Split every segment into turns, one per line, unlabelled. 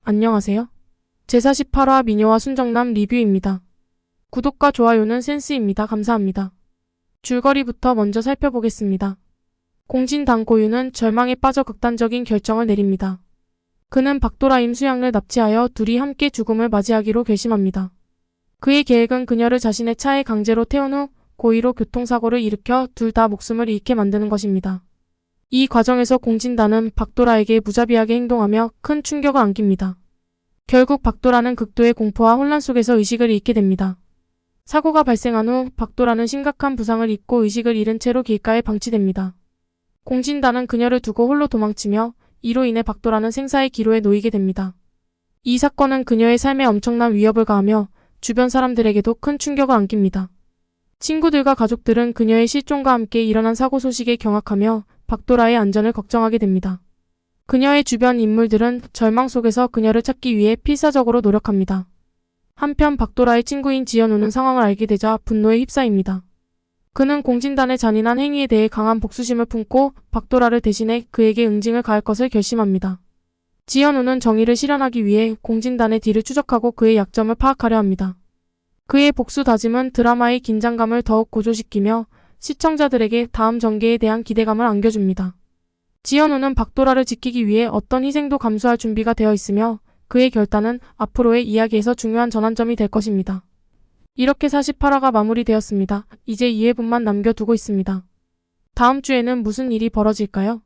안녕하세요. 제48화 미녀와 순정남 리뷰입니다. 구독과 좋아요는 센스입니다. 감사합니다. 줄거리부터 먼저 살펴보겠습니다. 공진당 고유는 절망에 빠져 극단적인 결정을 내립니다. 그는 박도라 임수양을 납치하여 둘이 함께 죽음을 맞이하기로 결심합니다. 그의 계획은 그녀를 자신의 차에 강제로 태운 후 고의로 교통사고를 일으켜 둘 다 목숨을 잃게 만드는 것입니다. 이 과정에서 공진단은 박도라에게 무자비하게 행동하며 큰 충격을 안깁니다. 결국 박도라는 극도의 공포와 혼란 속에서 의식을 잃게 됩니다. 사고가 발생한 후 박도라는 심각한 부상을 입고 의식을 잃은 채로 길가에 방치됩니다. 공진단은 그녀를 두고 홀로 도망치며 이로 인해 박도라는 생사의 기로에 놓이게 됩니다. 이 사건은 그녀의 삶에 엄청난 위협을 가하며 주변 사람들에게도 큰 충격을 안깁니다. 친구들과 가족들은 그녀의 실종과 함께 일어난 사고 소식에 경악하며 박도라의 안전을 걱정하게 됩니다. 그녀의 주변 인물들은 절망 속에서 그녀를 찾기 위해 필사적으로 노력합니다. 한편 박도라의 친구인 지연우는 상황을 알게 되자 분노에 휩싸입니다. 그는 공진단의 잔인한 행위에 대해 강한 복수심을 품고 박도라를 대신해 그에게 응징을 가할 것을 결심합니다. 지연우는 정의를 실현하기 위해 공진단의 뒤를 추적하고 그의 약점을 파악하려 합니다. 그의 복수 다짐은 드라마의 긴장감을 더욱 고조시키며 시청자들에게 다음 전개에 대한 기대감을 안겨줍니다. 지연우는 박도라를 지키기 위해 어떤 희생도 감수할 준비가 되어 있으며 그의 결단은 앞으로의 이야기에서 중요한 전환점이 될 것입니다. 이렇게 48화가 마무리되었습니다. 이제 2회분만 남겨두고 있습니다. 다음 주에는 무슨 일이 벌어질까요?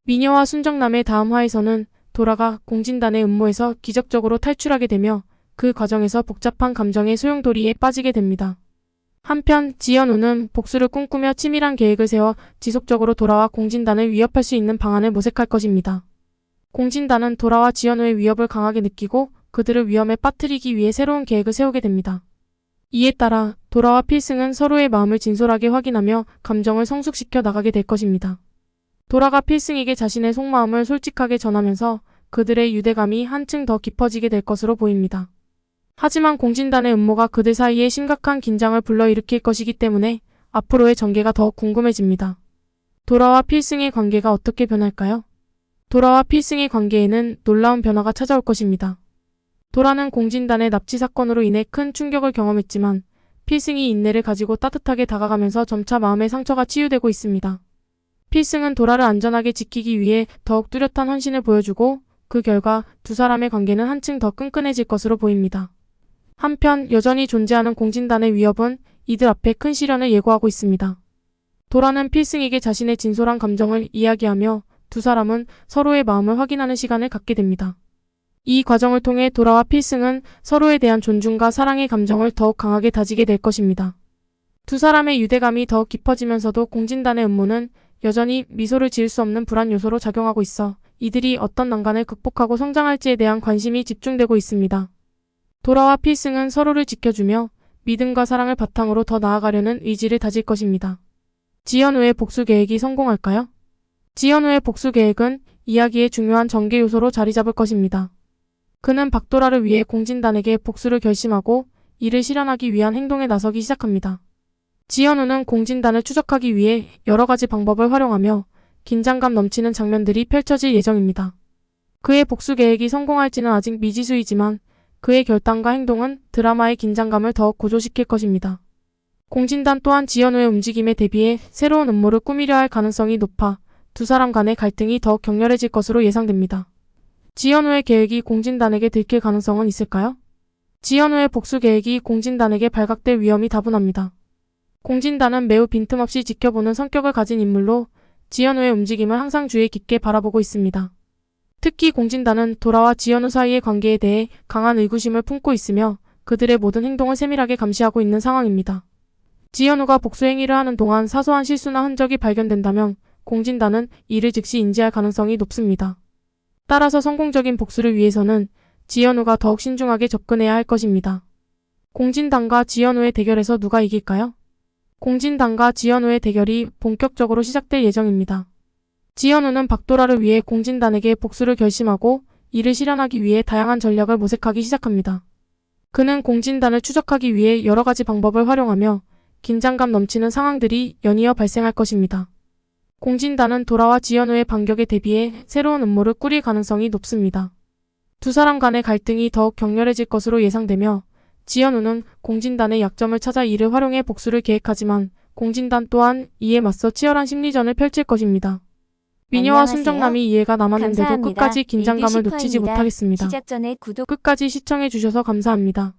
미녀와 순정남의 다음 화에서는 도라가 공진단의 음모에서 기적적으로 탈출하게 되며 그 과정에서 복잡한 감정의 소용돌이에 빠지게 됩니다. 한편 지연우는 복수를 꿈꾸며 치밀한 계획을 세워 지속적으로 도라와 공진단을 위협할 수 있는 방안을 모색할 것입니다. 공진단은 도라와 지연우의 위협을 강하게 느끼고 그들을 위험에 빠뜨리기 위해 새로운 계획을 세우게 됩니다. 이에 따라 도라와 필승은 서로의 마음을 진솔하게 확인하며 감정을 성숙시켜 나가게 될 것입니다. 도라가 필승에게 자신의 속마음을 솔직하게 전하면서 그들의 유대감이 한층 더 깊어지게 될 것으로 보입니다. 하지만 공진단의 음모가 그들 사이에 심각한 긴장을 불러일으킬 것이기 때문에 앞으로의 전개가 더 궁금해집니다. 도라와 필승의 관계가 어떻게 변할까요? 도라와 필승의 관계에는 놀라운 변화가 찾아올 것입니다. 도라는 공진단의 납치 사건으로 인해 큰 충격을 경험했지만 필승이 인내를 가지고 따뜻하게 다가가면서 점차 마음의 상처가 치유되고 있습니다. 필승은 도라를 안전하게 지키기 위해 더욱 뚜렷한 헌신을 보여주고 그 결과 두 사람의 관계는 한층 더 끈끈해질 것으로 보입니다. 한편 여전히 존재하는 공진단의 위협은 이들 앞에 큰 시련을 예고하고 있습니다. 도라는 필승에게 자신의 진솔한 감정을 이야기하며 두 사람은 서로의 마음을 확인하는 시간을 갖게 됩니다. 이 과정을 통해 도라와 필승은 서로에 대한 존중과 사랑의 감정을 더욱 강하게 다지게 될 것입니다. 두 사람의 유대감이 더욱 깊어지면서도 공진단의 음모는 여전히 미소를 지을 수 없는 불안 요소로 작용하고 있어 이들이 어떤 난관을 극복하고 성장할지에 대한 관심이 집중되고 있습니다. 도라와 필승은 서로를 지켜주며 믿음과 사랑을 바탕으로 더 나아가려는 의지를 다질 것입니다. 지연우의 복수 계획이 성공할까요? 지연우의 복수 계획은 이야기의 중요한 전개 요소로 자리 잡을 것입니다. 그는 박도라를 위해 공진단에게 복수를 결심하고 이를 실현하기 위한 행동에 나서기 시작합니다. 지연우는 공진단을 추적하기 위해 여러 가지 방법을 활용하며 긴장감 넘치는 장면들이 펼쳐질 예정입니다. 그의 복수 계획이 성공할지는 아직 미지수이지만 그의 결단과 행동은 드라마의 긴장감을 더욱 고조시킬 것입니다. 공진단 또한 지연우의 움직임에 대비해 새로운 음모를 꾸미려 할 가능성이 높아 두 사람 간의 갈등이 더욱 격렬해질 것으로 예상됩니다. 지연우의 계획이 공진단에게 들킬 가능성은 있을까요? 지연우의 복수 계획이 공진단에게 발각될 위험이 다분합니다. 공진단은 매우 빈틈없이 지켜보는 성격을 가진 인물로 지연우의 움직임을 항상 주의 깊게 바라보고 있습니다. 특히 공진단은 도라와 지연우 사이의 관계에 대해 강한 의구심을 품고 있으며 그들의 모든 행동을 세밀하게 감시하고 있는 상황입니다. 지연우가 복수 행위를 하는 동안 사소한 실수나 흔적이 발견된다면 공진단은 이를 즉시 인지할 가능성이 높습니다. 따라서 성공적인 복수를 위해서는 지연우가 더욱 신중하게 접근해야 할 것입니다. 공진단과 지연우의 대결에서 누가 이길까요? 공진단과 지연우의 대결이 본격적으로 시작될 예정입니다. 지연우는 박도라를 위해 공진단에게 복수를 결심하고 이를 실현하기 위해 다양한 전략을 모색하기 시작합니다. 그는 공진단을 추적하기 위해 여러 가지 방법을 활용하며 긴장감 넘치는 상황들이 연이어 발생할 것입니다. 공진단은 도라와 지연우의 반격에 대비해 새로운 음모를 꾸릴 가능성이 높습니다. 두 사람 간의 갈등이 더욱 격렬해질 것으로 예상되며 지현우는 공진단의 약점을 찾아 이를 활용해 복수를 계획하지만 공진단 또한 이에 맞서 치열한 심리전을 펼칠 것입니다. 미녀와
안녕하세요.
순정남이 이해가 남았는데도
감사합니다.
끝까지 긴장감을
리뷰
놓치지
슈퍼입니다.
못하겠습니다.
시작 전에 구독
끝까지 시청해주셔서 감사합니다.